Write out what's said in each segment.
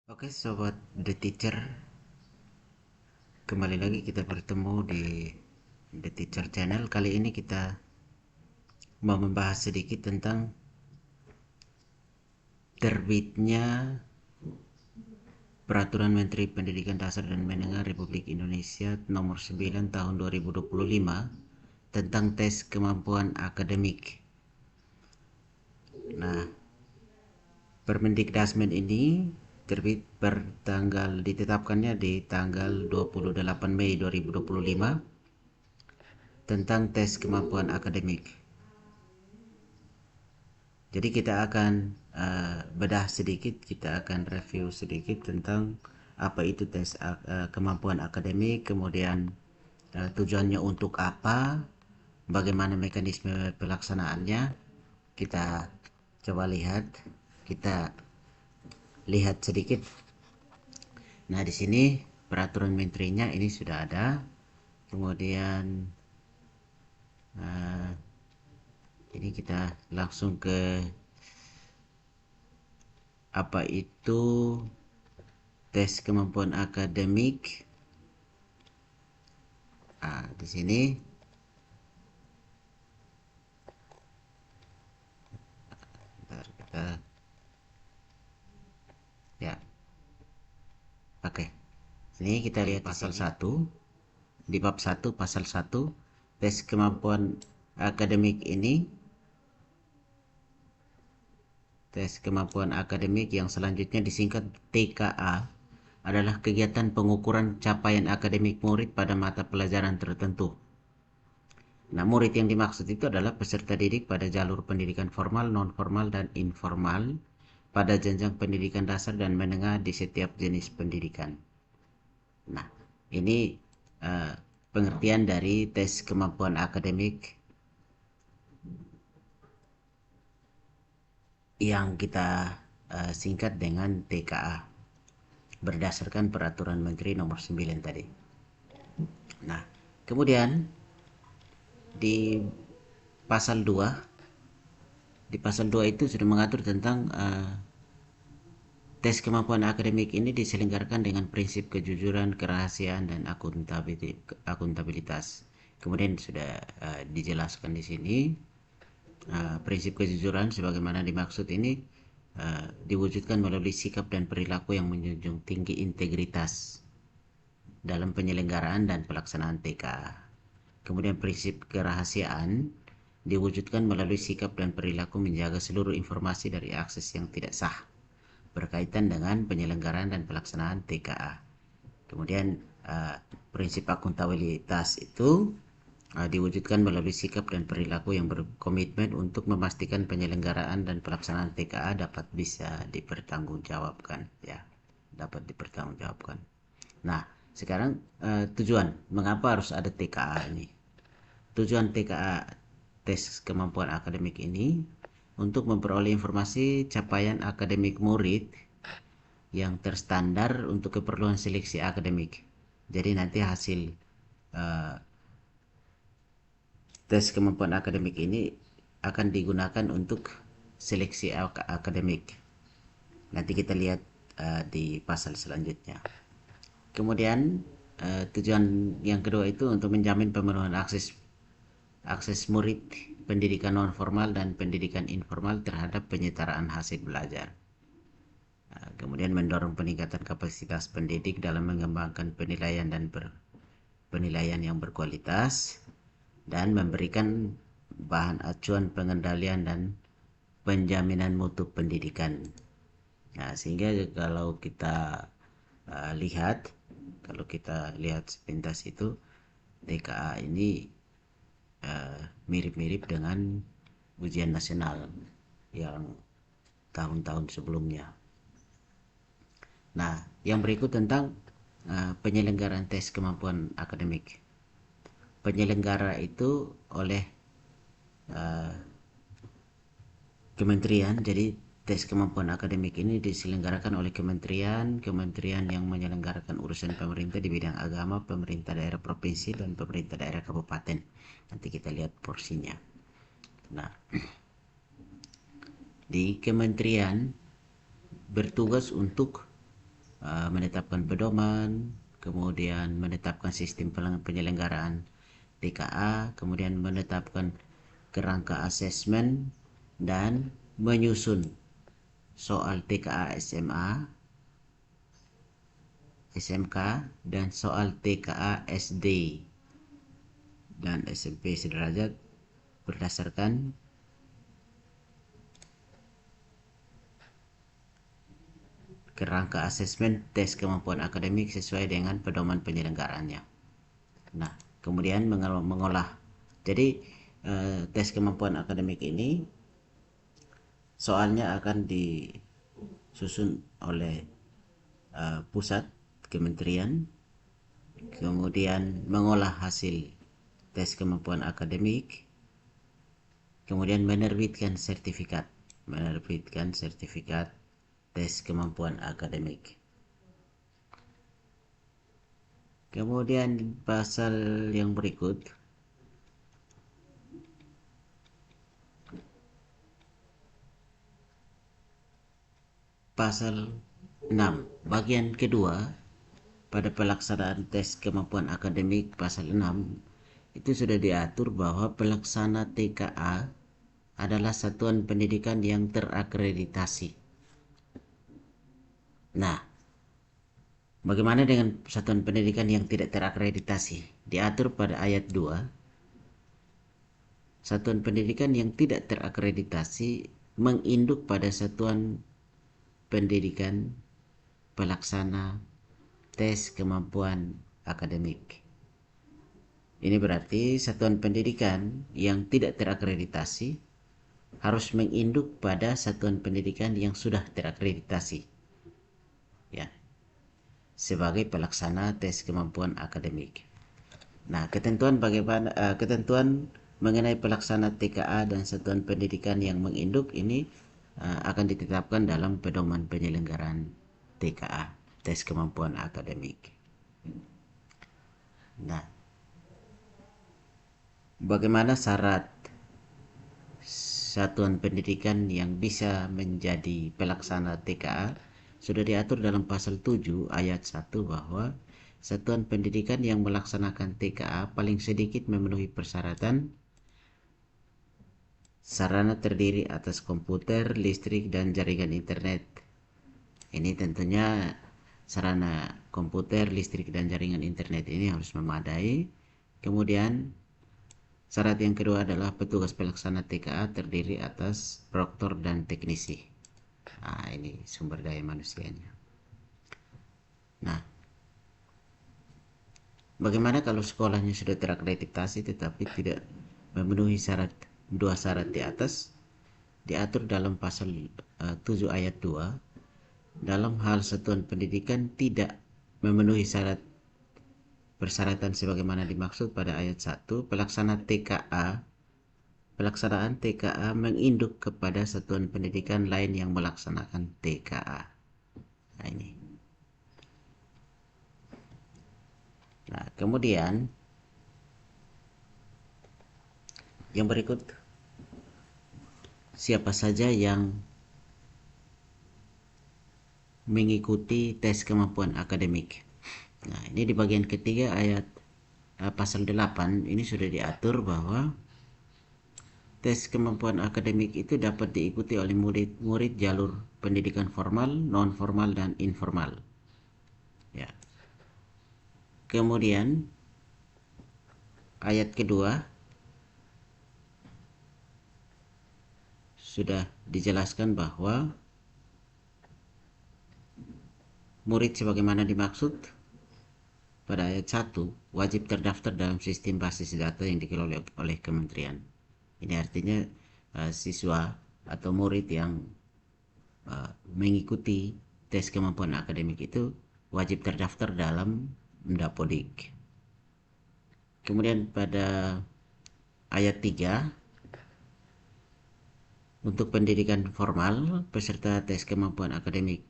Oke, sobat The Teacher, kembali lagi kita bertemu di The Teacher Channel. Kali ini kita mau membahas sedikit tentang terbitnya Peraturan Menteri Pendidikan Dasar dan Menengah Republik Indonesia Nomor 9 Tahun 2025 tentang tes kemampuan akademik. Nah, Permendikdasmen ini terbit ditetapkannya di tanggal 28 Mei 2025 tentang tes kemampuan akademik. Jadi kita akan bedah sedikit, kita akan review sedikit tentang apa itu tes kemampuan akademik, kemudian tujuannya untuk apa, bagaimana mekanisme pelaksanaannya. Kita coba lihat, kita lihat sedikit. Nah, di sini peraturan menterinya ini sudah ada. Kemudian ini kita langsung ke apa itu tes kemampuan akademik. Di sini bentar, kita ya. Oke. Sini kita lihat pasal 1. Di bab 1 pasal 1 tes kemampuan akademik ini, tes kemampuan akademik yang selanjutnya disingkat TKA, adalah kegiatan pengukuran capaian akademik murid pada mata pelajaran tertentu. Nah, murid yang dimaksud itu adalah peserta didik pada jalur pendidikan formal, non-formal, dan informal pada jenjang pendidikan dasar dan menengah di setiap jenis pendidikan. Nah, ini pengertian dari tes kemampuan akademik yang kita singkat dengan TKA berdasarkan Peraturan Menteri Nomor 9 tadi. Nah, kemudian di pasal 2, di pasal 2 itu sudah mengatur tentang tes kemampuan akademik ini diselenggarakan dengan prinsip kejujuran, kerahasiaan, dan akuntabilitas. Kemudian sudah dijelaskan di sini prinsip kejujuran sebagaimana dimaksud ini diwujudkan melalui sikap dan perilaku yang menjunjung tinggi integritas dalam penyelenggaraan dan pelaksanaan TK. Kemudian prinsip kerahasiaan diwujudkan melalui sikap dan perilaku menjaga seluruh informasi dari akses yang tidak sah berkaitan dengan penyelenggaraan dan pelaksanaan TKA. Kemudian prinsip akuntabilitas itu diwujudkan melalui sikap dan perilaku yang berkomitmen untuk memastikan penyelenggaraan dan pelaksanaan TKA dapat bisa dipertanggungjawabkan, ya, dapat dipertanggungjawabkan. Nah, sekarang tujuan mengapa harus ada TKA ini? Tujuan TKA, tes kemampuan akademik ini, untuk memperoleh informasi capaian akademik murid yang terstandar untuk keperluan seleksi akademik. Jadi nanti hasil tes kemampuan akademik ini akan digunakan untuk seleksi akademik. Nanti kita lihat di pasal selanjutnya. Kemudian tujuan yang kedua itu untuk menjamin pemenuhan akses murid pendidikan non formal dan pendidikan informal terhadap penyetaraan hasil belajar. Kemudian mendorong peningkatan kapasitas pendidik dalam mengembangkan penilaian dan penilaian yang berkualitas dan memberikan bahan acuan pengendalian dan penjaminan mutu pendidikan. Nah, sehingga kalau kita lihat sepintas itu TKA ini mirip-mirip dengan ujian nasional yang tahun-tahun sebelumnya. Nah, yang berikut tentang penyelenggaraan tes kemampuan akademik. Penyelenggara itu oleh kementerian. Jadi tes kemampuan akademik ini diselenggarakan oleh kementerian yang menyelenggarakan urusan pemerintah di bidang agama, pemerintah daerah provinsi, dan pemerintah daerah kabupaten. Nanti kita lihat porsinya. Nah, di kementerian bertugas untuk menetapkan pedoman, kemudian menetapkan sistem penyelenggaraan TKA, kemudian menetapkan kerangka asesmen, dan menyusun soal TKA SMA, SMK, dan soal TKA SD dan SMP sederajat berdasarkan kerangka asesmen tes kemampuan akademik sesuai dengan pedoman penyelenggaraannya. Nah, kemudian mengolah. Jadi tes kemampuan akademik ini soalnya akan disusun oleh pusat kementerian, kemudian mengolah hasil tes kemampuan akademik, kemudian menerbitkan sertifikat tes kemampuan akademik. Kemudian pasal yang berikut, pasal 6 bagian kedua pada pelaksanaan tes kemampuan akademik. Pasal 6 itu sudah diatur bahwa pelaksana TKA adalah satuan pendidikan yang terakreditasi. Nah, bagaimana dengan satuan pendidikan yang tidak terakreditasi? Diatur pada ayat 2. Satuan pendidikan yang tidak terakreditasi menginduk pada satuan pendidikan pelaksana tes kemampuan akademik. Ini berarti satuan pendidikan yang tidak terakreditasi harus menginduk pada satuan pendidikan yang sudah terakreditasi, ya, sebagai pelaksana tes kemampuan akademik. Nah, ketentuan mengenai pelaksana TKA dan satuan pendidikan yang menginduk ini akan ditetapkan dalam pedoman penyelenggaraan TKA, tes kemampuan akademik. Nah, bagaimana syarat satuan pendidikan yang bisa menjadi pelaksana TKA? Sudah diatur dalam pasal 7 ayat 1 bahwa satuan pendidikan yang melaksanakan TKA paling sedikit memenuhi persyaratan sarana terdiri atas komputer, listrik, dan jaringan internet. Ini tentunya sarana komputer, listrik, dan jaringan internet ini harus memadai. Kemudian syarat yang kedua adalah petugas pelaksana TKA terdiri atas proktor dan teknisi. Nah, ini sumber daya manusianya. Nah, bagaimana kalau sekolahnya sudah terakreditasi tetapi tidak memenuhi dua syarat di atas? Diatur dalam pasal 7 ayat 2. Dalam hal satuan pendidikan tidak memenuhi persyaratan sebagaimana dimaksud pada ayat 1, pelaksanaan TKA menginduk kepada satuan pendidikan lain yang melaksanakan TKA. Nah, ini. Nah, kemudian yang berikut, siapa saja yang mengikuti tes kemampuan akademik. Nah, ini di bagian ketiga ayat pasal 8 ini sudah diatur bahwa tes kemampuan akademik itu dapat diikuti oleh murid jalur pendidikan formal, non formal, dan informal. Ya. Kemudian ayat kedua sudah dijelaskan bahwa murid sebagaimana dimaksud pada ayat 1 wajib terdaftar dalam sistem basis data yang dikelola oleh kementerian. Ini artinya siswa atau murid yang mengikuti tes kemampuan akademik itu wajib terdaftar dalam Mendapodik. Kemudian pada ayat 3, untuk pendidikan formal, peserta tes kemampuan akademik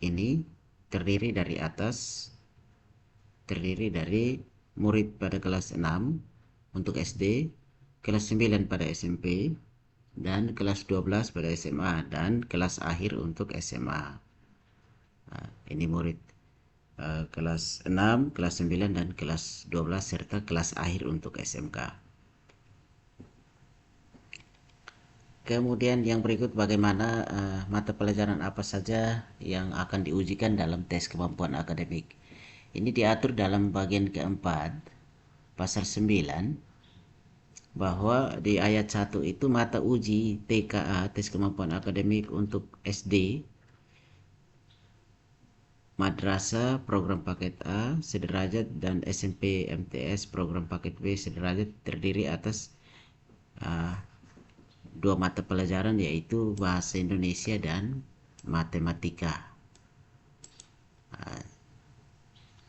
ini terdiri dari murid pada kelas 6 untuk SD, kelas 9 pada SMP, dan kelas 12 pada SMA, dan kelas akhir untuk SMA. Nah, ini murid kelas 6, kelas 9, dan kelas 12 serta kelas akhir untuk SMK. Kemudian yang berikut bagaimana mata pelajaran apa saja yang akan diujikan dalam tes kemampuan akademik. Ini diatur dalam bagian keempat, pasal 9, bahwa di ayat 1 itu mata uji TKA, tes kemampuan akademik untuk SD, madrasah program paket A sederajat dan SMP MTS program paket B sederajat terdiri atas uh, dua mata pelajaran, yaitu bahasa Indonesia dan matematika.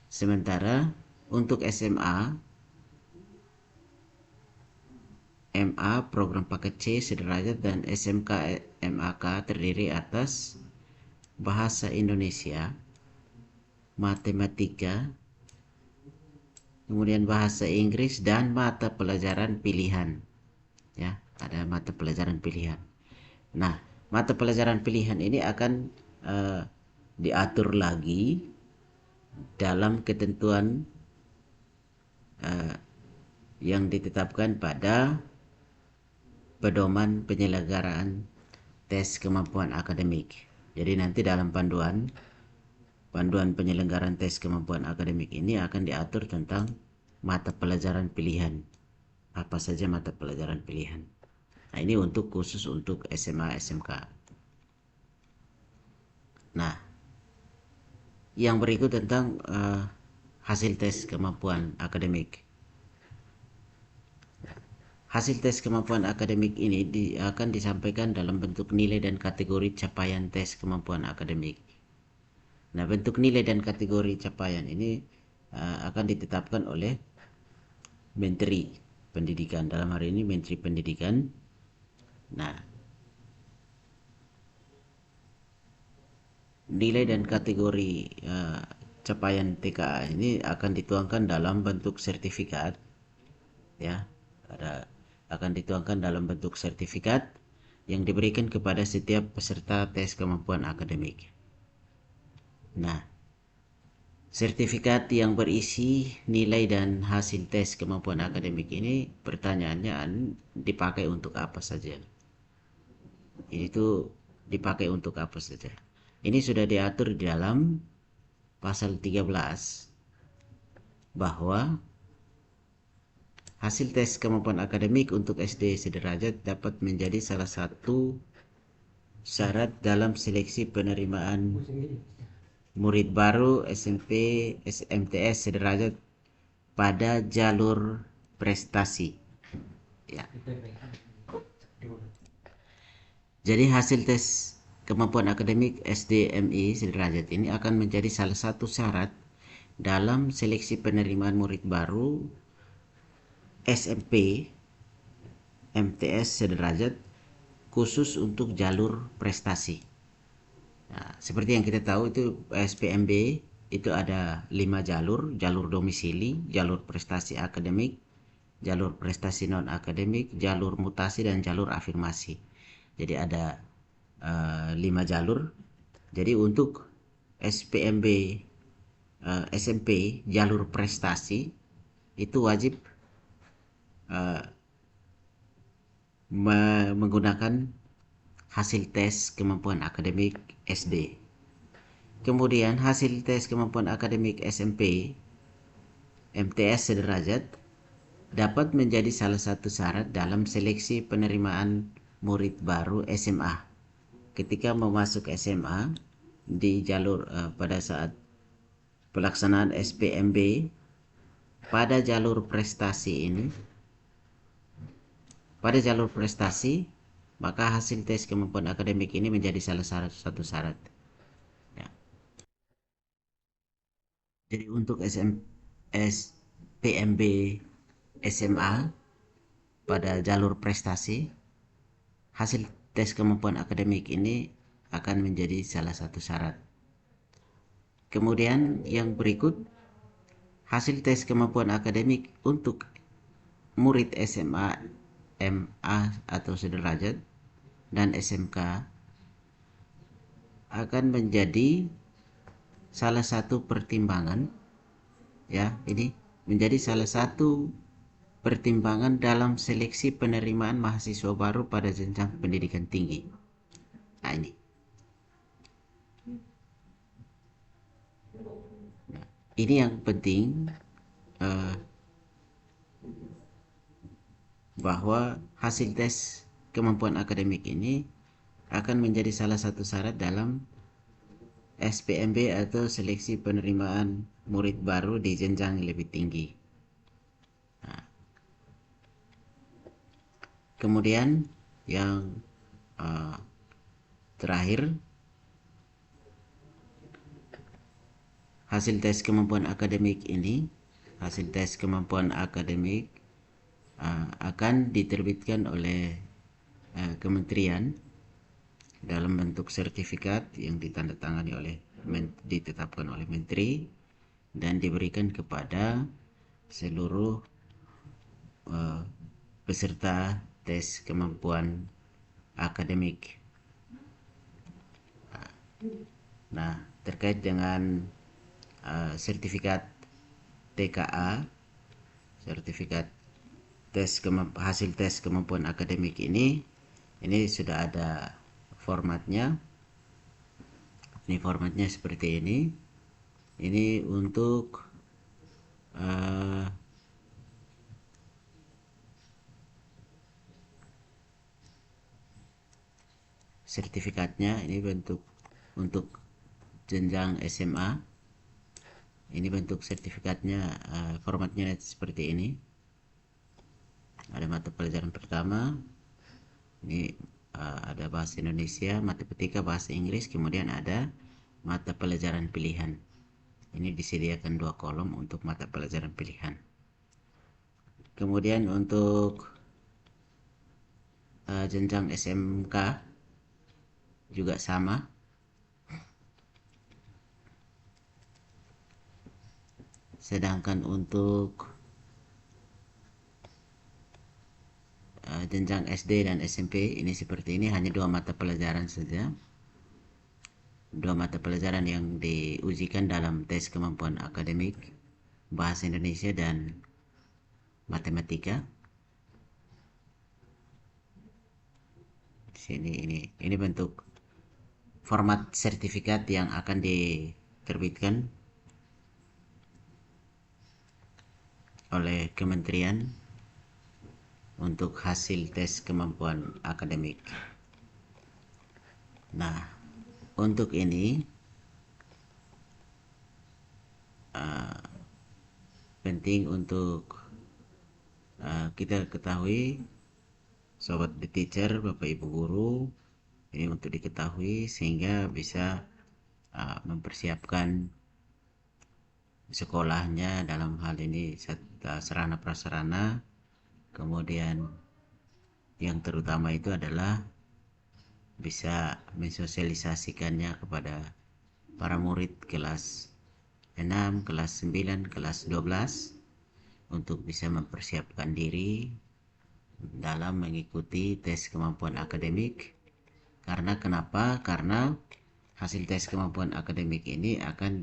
Sementara untuk SMA MA program paket C sederajat dan SMK MAK terdiri atas bahasa Indonesia, matematika, kemudian bahasa Inggris dan mata pelajaran pilihan. Ya, ada mata pelajaran pilihan. Nah, mata pelajaran pilihan ini akan diatur lagi dalam ketentuan yang ditetapkan pada pedoman penyelenggaraan tes kemampuan akademik. Jadi nanti dalam panduan penyelenggaraan tes kemampuan akademik ini akan diatur tentang mata pelajaran pilihan. Apa saja mata pelajaran pilihan. Nah, ini untuk khusus untuk SMA SMK. Nah, yang berikut tentang hasil tes kemampuan akademik. Hasil tes kemampuan akademik ini akan disampaikan dalam bentuk nilai dan kategori capaian tes kemampuan akademik. Nah, bentuk nilai dan kategori capaian ini akan ditetapkan oleh Menteri Pendidikan. Dalam hari ini Menteri Pendidikan. Nah, nilai dan kategori capaian TKA ini akan dituangkan dalam bentuk sertifikat, ya. Akan dituangkan dalam bentuk sertifikat yang diberikan kepada setiap peserta tes kemampuan akademik. Nah, sertifikat yang berisi nilai dan hasil tes kemampuan akademik ini, pertanyaannya dipakai untuk apa saja? Itu dipakai untuk apa saja? Ini sudah diatur di dalam pasal 13 bahwa hasil tes kemampuan akademik untuk SD sederajat dapat menjadi salah satu syarat dalam seleksi penerimaan murid baru SMP SMTS sederajat pada jalur prestasi. Ya. Jadi hasil tes kemampuan akademik SDMI sederajat ini akan menjadi salah satu syarat dalam seleksi penerimaan murid baru SMP MTS sederajat khusus untuk jalur prestasi. Nah, seperti yang kita tahu itu SPMB itu ada 5 jalur, jalur domisili, jalur prestasi akademik, jalur prestasi non akademik, jalur mutasi, dan jalur afirmasi. Jadi ada 5 jalur. Jadi untuk SPMB SMP jalur prestasi itu wajib menggunakan hasil tes kemampuan akademik SD. Kemudian hasil tes kemampuan akademik SMP MTS sederajat dapat menjadi salah satu syarat dalam seleksi penerimaan murid baru SMA. Ketika memasuk SMA di jalur pada saat pelaksanaan SPMB pada jalur prestasi ini, maka hasil tes kemampuan akademik ini menjadi salah satu syarat. Ya. Jadi untuk SPMB SMA pada jalur prestasi, hasil tes kemampuan akademik ini akan menjadi salah satu syarat. Kemudian yang berikut, hasil tes kemampuan akademik untuk murid SMA, MA atau sederajat dan SMK akan menjadi salah satu pertimbangan, ya, ini menjadi salah satu pertimbangan dalam seleksi penerimaan mahasiswa baru pada jenjang pendidikan tinggi. Nah, ini yang penting, eh, bahwa hasil tes kemampuan akademik ini akan menjadi salah satu syarat dalam SPMB atau seleksi penerimaan murid baru di jenjang lebih tinggi. Nah, kemudian yang terakhir, hasil tes kemampuan akademik ini, hasil tes kemampuan akademik akan diterbitkan oleh kementerian dalam bentuk sertifikat yang ditandatangani oleh ditetapkan oleh menteri dan diberikan kepada seluruh peserta tes kemampuan akademik. Nah, terkait dengan sertifikat TKA, sertifikat hasil tes kemampuan akademik ini sudah ada formatnya. Ini formatnya seperti ini. Ini untuk sertifikatnya, ini bentuk untuk jenjang SMA. Ini bentuk sertifikatnya, formatnya seperti ini. Ada mata pelajaran pertama, ini ada bahasa Indonesia, matematika, bahasa Inggris, kemudian ada mata pelajaran pilihan. Ini disediakan 2 kolom untuk mata pelajaran pilihan. Kemudian untuk jenjang SMK juga sama. Sedangkan untuk jenjang SD dan SMP ini seperti ini, hanya 2 mata pelajaran saja. 2 mata pelajaran yang diujikan dalam tes kemampuan akademik, bahasa Indonesia dan matematika. Sini ini bentuk format sertifikat yang akan diterbitkan oleh kementerian untuk hasil tes kemampuan akademik. Nah, untuk ini penting untuk kita ketahui, sobat The Teacher, Bapak Ibu guru, ini untuk diketahui sehingga bisa mempersiapkan sekolahnya dalam hal ini sarana prasarana. Kemudian yang terutama itu adalah bisa mensosialisasikannya kepada para murid kelas 6, kelas 9, kelas 12 untuk bisa mempersiapkan diri dalam mengikuti tes kemampuan akademik. Karena kenapa? Karena hasil tes kemampuan akademik ini akan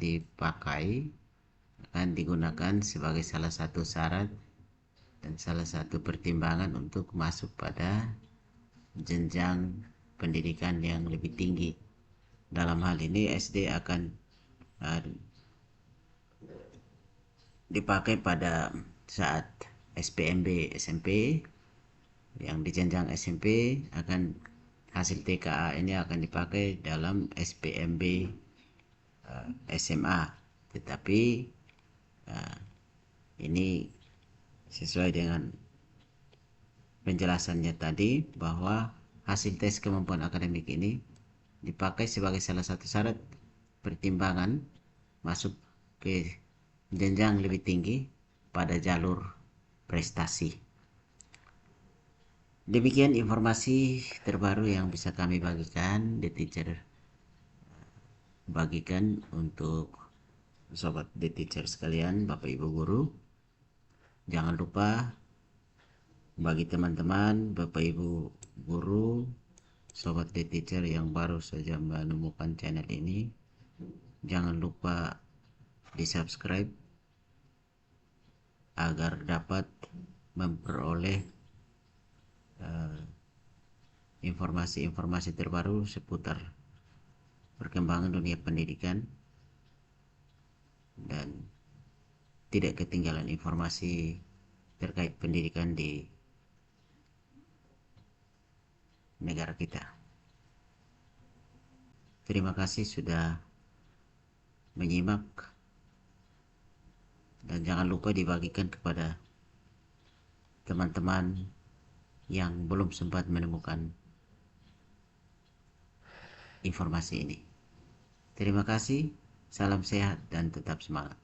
digunakan sebagai salah satu syarat dan salah satu pertimbangan untuk masuk pada jenjang pendidikan yang lebih tinggi. Dalam hal ini SD akan dipakai pada saat SPMB SMP. Yang di jenjang SMP akan hasil TKA ini akan dipakai dalam SPMB SMA. Tetapi ini sesuai dengan penjelasannya tadi bahwa hasil tes kemampuan akademik ini dipakai sebagai salah satu syarat pertimbangan masuk ke jenjang lebih tinggi pada jalur prestasi. Demikian informasi terbaru yang bisa kami bagikan, The Teacher bagikan untuk sobat The Teacher sekalian, Bapak Ibu guru. Jangan lupa bagi teman-teman, Bapak Ibu guru, sobat The Teacher yang baru saja menemukan channel ini, Jangan lupa di subscribe agar dapat memperoleh informasi-informasi terbaru seputar perkembangan dunia pendidikan dan tidak ketinggalan informasi terkait pendidikan di negara kita. Terima kasih sudah menyimak dan jangan lupa dibagikan kepada teman-teman yang belum sempat menemukan informasi ini. Terima kasih, salam sehat dan tetap semangat.